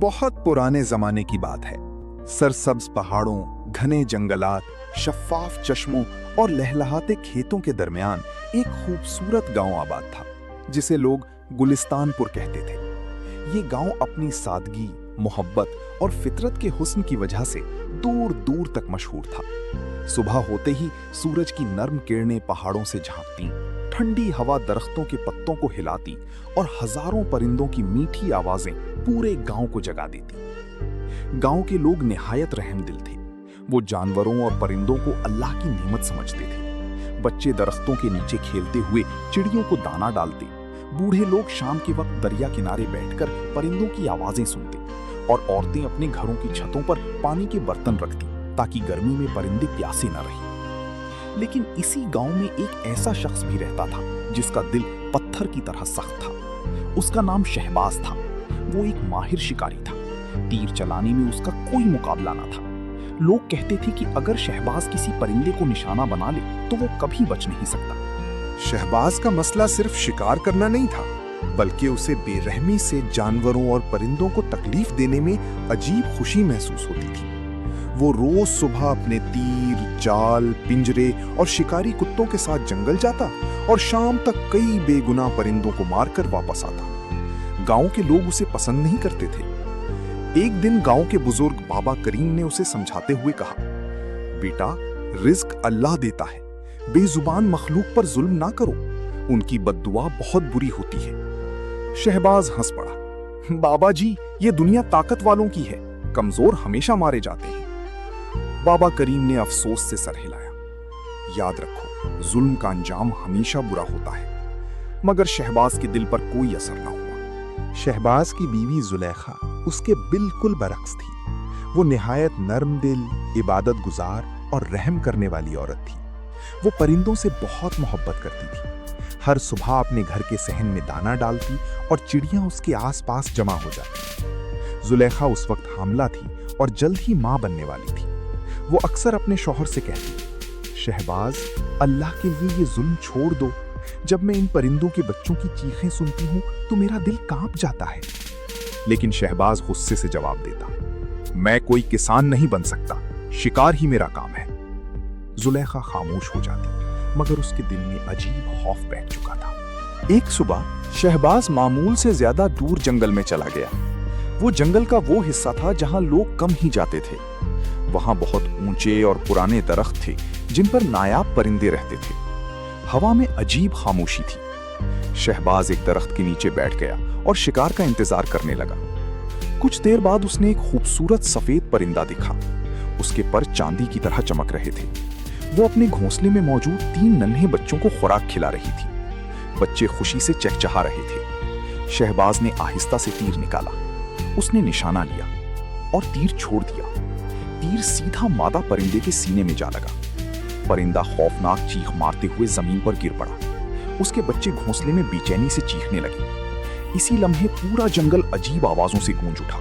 बहुत पुराने जमाने की बात है। सरसब्ज पहाड़ों, घने जंगलात, शफ्फाफ चश्मों और लहलहाते खेतों के दरमियान एक खूबसूरत गांव आबाद था, जिसे लोग गुलिस्तानपुर कहते थे। ये गांव अपनी सादगी, मोहब्बत और फितरत के हुस्न की वजह से दूर दूर तक मशहूर था। सुबह होते ही सूरज की नर्म किरणें पहाड़ों से झांकती, ठंडी हवा दरख्तों के पत्तों को हिलाती और हजारों परिंदों की मीठी आवाजें पूरे गांव को जगा देती। गांव के लोग निहायत रहमदिल थे। वो जानवरों और परिंदों को अल्लाह की नेमत समझते थे। बच्चे दरख्तों के नीचे खेलते हुए चिड़ियों को दाना डालते, बूढ़े लोग शाम के वक्त दरिया किनारे बैठकर परिंदों की आवाजें सुनते और औरतें अपने घरों की छतों पर पानी के बर्तन रखती ताकि गर्मी में परिंदे प्यासे न रहें। लेकिन इसी गांव में एक ऐसा शख्स भी रहता था जिसका दिल पत्थर की तरह सख्त था। उसका नाम शहबाज था। वो एक माहिर शिकारी था। तीर चलाने में उसका कोई मुकाबला न था। लोग कहते थे कि अगर शहबाज किसी परिंदे को निशाना बना ले तो वो कभी बच नहीं सकता। शहबाज का मसला सिर्फ शिकार करना नहीं था, बल्कि उसे बेरहमी से जानवरों और परिंदों को तकलीफ देने में अजीब खुशी महसूस होती थी। वो रोज सुबह अपने तीर, जाल, पिंजरे और शिकारी कुत्तों के साथ जंगल जाता और शाम तक कई बेगुनाह परिंदों को मारकर वापस आता। गांव के लोग उसे पसंद नहीं करते थे। एक दिन गांव के बुजुर्ग बाबा करीम ने उसे समझाते हुए कहा, बेटा, रिज्क अल्लाह देता है, बेजुबान मखलूक पर जुल्म ना करो, उनकी बद्दुआ बहुत बुरी होती है। शहबाज हंस पड़ा, बाबा जी, ये दुनिया ताकत वालों की है, कमजोर हमेशा मारे जाते हैं। बाबा करीम ने अफसोस से सर हिलाया, याद रखो, जुल्म का अंजाम हमेशा बुरा होता है। मगर शहबाज के दिल पर कोई असर न हुआ। शहबाज की बीवी जुलेखा उसके बिल्कुल बरक्स थी। वो निहायत नर्म दिल, इबादत गुजार और रहम करने वाली औरत थी। वो परिंदों से बहुत मोहब्बत करती थी। हर सुबह अपने घर के सहन में दाना डालती और चिड़ियां उसके आसपास जमा हो जाती। जुलेखा उस वक्त हामला थी और जल्द ही मां बनने वाली थी। वो अक्सर अपने शौहर से कहती, शहबाज, अल्लाह के लिए ये जुल्म छोड़ दो। जब मैं इन परिंदों के बच्चों की चीखें सुनती हूं तो मेरा दिल कांप जाता है। लेकिन शहबाज गुस्से से जवाब देता, मैं कोई किसान नहीं बन सकता, शिकार ही मेरा काम है। जुलेखा खामोश हो जाती, मगर उसके दिल में अजीब खौफ बैठ चुका था। एक सुबह शहबाज मामूल से ज्यादा दूर जंगल में चला गया। वो जंगल का वो हिस्सा था जहां लोग कम ही जाते थे। वहां बहुत ऊंचे और पुराने दरख्त थे जिन पर नायाब परिंदे रहते थे। हवा में अजीब खामोशी थी। शहबाज एक दरख्त के नीचे बैठ गया और शिकार का इंतजार करने लगा। कुछ देर बाद उसने एक खूबसूरत सफेद परिंदा देखा। उसके पर चांदी की तरह चमक रहे थे। वो अपने घोंसले में मौजूद 3 नन्हे बच्चों को खुराक खिला रही थी। बच्चे खुशी से चहचहा रहे थे। शहबाज ने आहिस्ता से तीर निकाला। उसने निशाना लिया और तीर छोड़ दिया। तीर सीधा मादा परिंदे के सीने में जा लगा। परिंदा खौफनाक चीख मारते हुए जमीन पर गिर पड़ा। उसके बच्चे घोंसले में बेचैनी से चीखने लगे। इसी लम्हे पूरा जंगल अजीब आवाजों से गूंज उठा।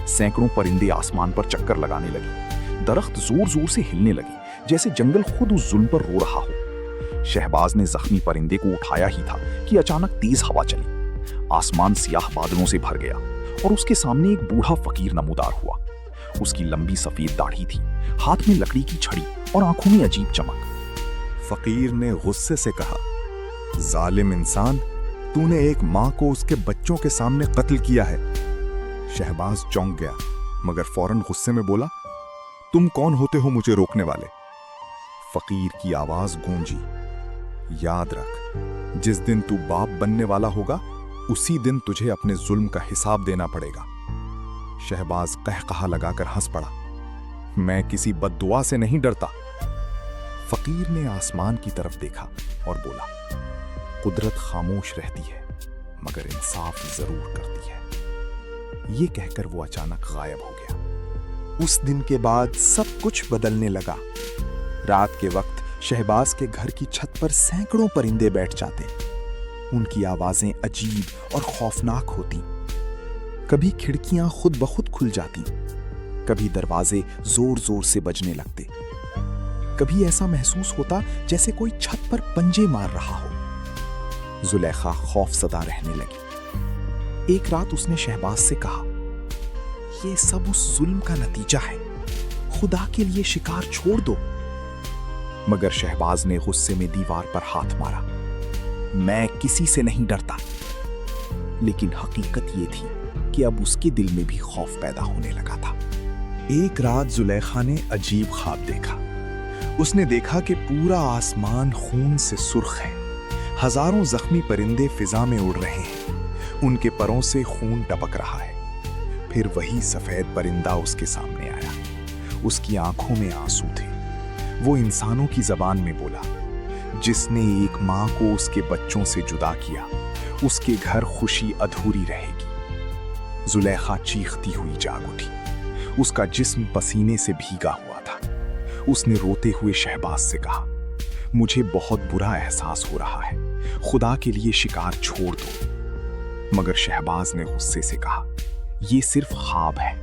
सैकड़ों परिंदे आसमान पर चक्कर लगाने लगे। दरख्त जोर जोर से हिलने लगे, जैसे जंगल खुद उस जुल्म पर रो रहा हो। शहबाज ने जख्मी परिंदे को उठाया ही था कि अचानक तेज हवा चली। आसमान सियाह बादलों से भर गया और उसके सामने एक बूढ़ा फकीर नमूदार हुआ। उसकी लंबी सफेद दाढ़ी थी, हाथ में लकड़ी की छड़ी और आंखों में अजीब चमक। फकीर ने गुस्से से कहा, जालिम इंसान, तूने एक मां को उसके बच्चों के सामने कत्ल किया है। शहबाज चौंक गया, मगर फौरन गुस्से में बोला, तुम कौन होते हो मुझे रोकने वाले? फकीर की आवाज गूंजी, याद रख, जिस दिन तू बाप बनने वाला होगा उसी दिन तुझे अपने जुल्म का हिसाब देना पड़ेगा। शहबाज कहकहा लगाकर हंस पड़ा, मैं किसी बद्दुआ से नहीं डरता। फकीर ने आसमान की तरफ देखा और बोला, कुदरत खामोश रहती है मगर इंसाफ जरूर करती है। ये कहकर वो अचानक गायब हो गया। उस दिन के बाद सब कुछ बदलने लगा। रात के वक्त शहबाज के घर की छत पर सैकड़ों परिंदे बैठ जाते। उनकी आवाजें अजीब और खौफनाक होती। कभी खिड़कियां खुद ब खुद खुल जाती, कभी दरवाजे जोर जोर से बजने लगते। कभी ऐसा महसूस होता जैसे कोई छत पर पंजे मार रहा हो। जुलेखा खौफसदा रहने लगी। एक रात उसने शहबाज से कहा, ये सब उस जुल्म का नतीजा है, खुदा के लिए शिकार छोड़ दो। मगर शहबाज ने गुस्से में दीवार पर हाथ मारा। मैं किसी से नहीं डरता। लेकिन हकीकत ये थी कि अब उसके दिल में भी खौफ पैदा होने लगा था। एक रात जुलेखा ने अजीब ख्वाब देखा। उसने देखा कि पूरा आसमान खून से सुर्ख है। हजारों जख्मी परिंदे फिजा में उड़ रहे हैं, उनके परों से खून टपक रहा है। फिर वही सफेद परिंदा उसके सामने आया। उसकी आंखों में आंसू थे। वो इंसानों की जबान में बोला, जिसने एक मां को उसके बच्चों से जुदा किया, उसके घर खुशी अधूरी रहेगी। जुलेखा चीखती हुई जाग उठी। उसका जिस्म पसीने से भीगा हुआ था। उसने रोते हुए शहबाज से कहा, मुझे बहुत बुरा एहसास हो रहा है, खुदा के लिए शिकार छोड़ दो। मगर शहबाज ने गुस्से से कहा, यह सिर्फ ख्वाब है।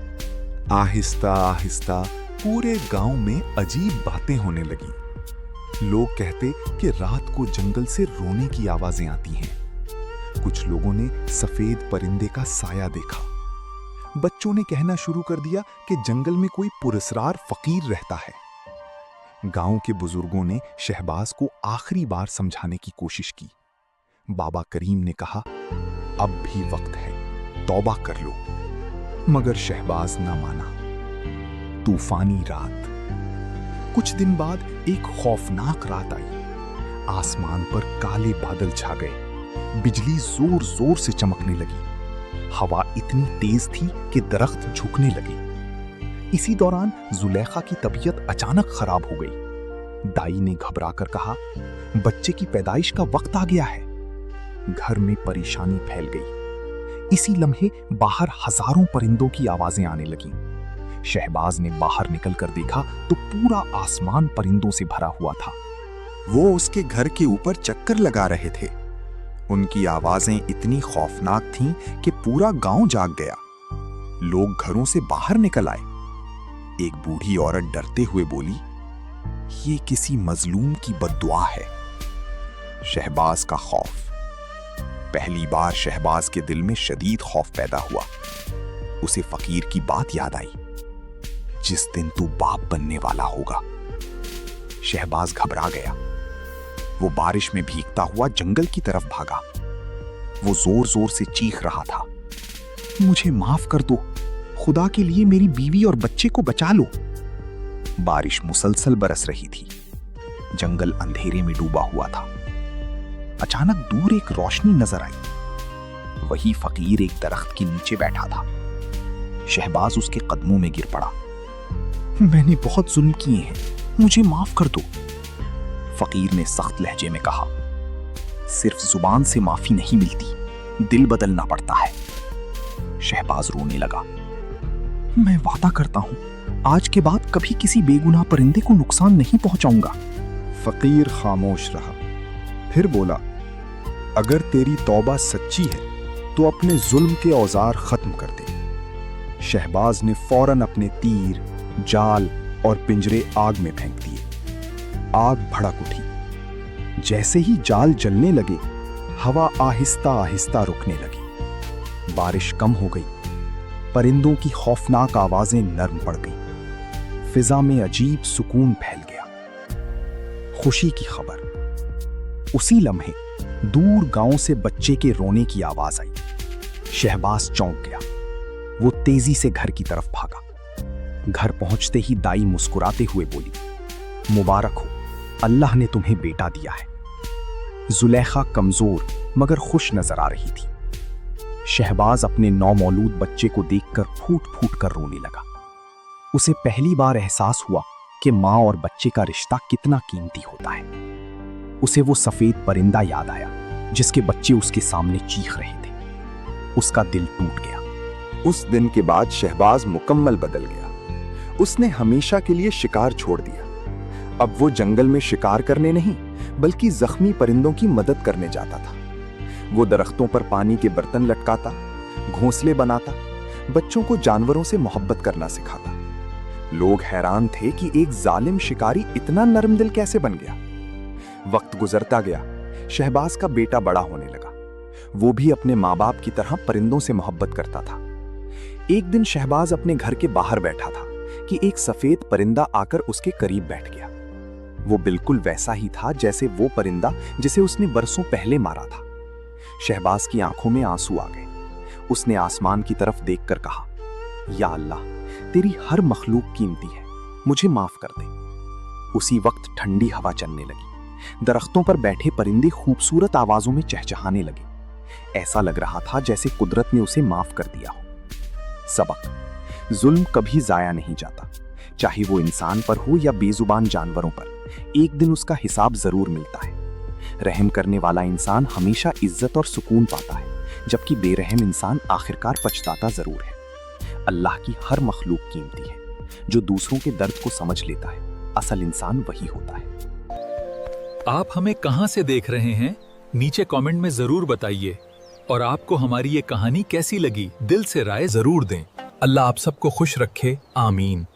आहिस्ता आहिस्ता पूरे गांव में अजीब बातें होने लगी। लोग कहते कि रात को जंगल से रोने की आवाजें आती हैं। कुछ लोगों ने सफेद परिंदे का साया देखा। बच्चों ने कहना शुरू कर दिया कि जंगल में कोई पुरस्कार फकीर रहता है। गांव के बुजुर्गों ने शहबाज को आखिरी बार समझाने की कोशिश की। बाबा करीम ने कहा, अब भी वक्त है, तौबा कर लो। मगर शहबाज न माना। तूफानी रात। कुछ दिन बाद एक खौफनाक रात आई। आसमान पर काले बादल छा गए। बिजली जोर जोर से चमकने लगी। हवा इतनी तेज थी कि दरख्त झुकने लगे। इसी दौरान जुलेखा की तबीयत अचानक खराब हो गई। दाई ने घबराकर कहा, बच्चे की पैदाइश का वक्त आ गया है। घर में परेशानी फैल गई। इसी लम्हे बाहर हजारों परिंदों की आवाजें आने लगीं। शहबाज ने बाहर निकलकर देखा तो पूरा आसमान परिंदों से भरा हुआ था। वो उसके घर के ऊपर चक्कर लगा रहे थे। उनकी आवाजें इतनी खौफनाक थीं कि पूरा गांव जाग गया। लोग घरों से बाहर निकल आए। एक बूढ़ी औरत डरते हुए बोली, ये किसी मजलूम की बद्दुआ है। शहबाज का खौफ। पहली बार शहबाज के दिल में शदीद खौफ पैदा हुआ। उसे फकीर की बात याद आई, जिस दिन तू बाप बनने वाला होगा। शहबाज घबरा गया। वो बारिश में भीगता हुआ जंगल की तरफ भागा। वो जोर जोर से चीख रहा था, मुझे माफ कर दो, खुदा के लिए मेरी बीवी और बच्चे को बचा लो। बारिश मुसलसल बरस रही थी। जंगल अंधेरे में डूबा हुआ था। अचानक दूर एक रोशनी नजर आई। वही फकीर एक दरख्त के नीचे बैठा था। शहबाज उसके कदमों में गिर पड़ा। मैंने बहुत जुल्म किए हैं, मुझे माफ कर दो। फकीर ने सख्त लहजे में कहा, सिर्फ जुबान से माफी नहीं मिलती, दिल बदलना पड़ता है। शहबाज रोने लगा। मैं वादा करता हूं, आज के बाद कभी किसी बेगुनाह परिंदे को नुकसान नहीं पहुंचाऊंगा। फकीर खामोश रहा। फिर बोला, अगर तेरी तौबा सच्ची है तो अपने जुल्म के औजार खत्म कर दे। शहबाज ने फौरन अपने तीर, जाल और पिंजरे आग में फेंक दिए। आग भड़क उठी। जैसे ही जाल जलने लगे, हवा आहिस्ता आहिस्ता रुकने लगी। बारिश कम हो गई। परिंदों की खौफनाक आवाजें नरम पड़ गईं। फिजा में अजीब सुकून फैल गया। खुशी की खबर। उसी लम्हे दूर गांव से बच्चे के रोने की आवाज आई। शहबाज चौंक गया। वो तेजी से घर की तरफ भागा। घर पहुंचते ही दाई मुस्कुराते हुए बोली, मुबारक हो, अल्लाह ने तुम्हें बेटा दिया है। जुलेखा कमजोर मगर खुश नजर आ रही थी। शहबाज अपने नौमौलूद बच्चे को देखकर फूट फूट कर रोने लगा। उसे पहली बार एहसास हुआ कि मां और बच्चे का रिश्ता कितना कीमती होता है। उसे वो सफेद परिंदा याद आया जिसके बच्चे उसके सामने चीख रहे थे। उसका दिल टूट गया। उस दिन के बाद शहबाज मुकम्मल बदल गया। उसने हमेशा के लिए शिकार छोड़ दिया। अब वो जंगल में शिकार करने नहीं बल्कि जख्मी परिंदों की मदद करने जाता था। वो दरख्तों पर पानी के बर्तन लटकाता, घोंसले बनाता, बच्चों को जानवरों से मोहब्बत करना सिखाता। लोग हैरान थे कि एक जालिम शिकारी इतना नरम दिल कैसे बन गया। वक्त गुजरता गया। शहबाज का बेटा बड़ा होने लगा। वो भी अपने माँ बाप की तरह परिंदों से मोहब्बत करता था। एक दिन शहबाज अपने घर के बाहर बैठा था कि एक सफेद परिंदा आकर उसके करीब बैठ गया। वो बिल्कुल वैसा ही था जैसे वो परिंदा जिसे उसने बरसों पहले मारा था। शहबाज की आंखों में आंसू आ गए। उसने आसमान की तरफ देखकर कहा, या अल्लाह, तेरी हर मखलूक कीमती है, मुझे माफ कर दे। उसी वक्त ठंडी हवा चलने लगी। दरख्तों पर बैठे परिंदे खूबसूरत आवाजों में चहचहाने लगे। ऐसा लग रहा था जैसे कुदरत ने उसे माफ कर दिया हो। सबक: जुल्म कभी जाया नहीं जाता, चाहे वो इंसान पर हो या बेजुबान जानवरों पर। एक दिन उसका हिसाब जरूर मिलता है। रहम करने वाला इंसान हमेशा इज्जत और सुकून पाता है, जबकि बेरहम इंसान आखिरकार पछताता जरूर है। अल्लाह की हर मखलूक कीमती है। जो दूसरों के दर्द को समझ लेता है, असल इंसान वही होता है। आप हमें कहां से देख रहे हैं? नीचे कमेंट में जरूर बताइए। और आपको हमारी ये कहानी कैसी लगी, दिल से राय जरूर दें। अल्लाह आप सबको खुश रखे, आमीन।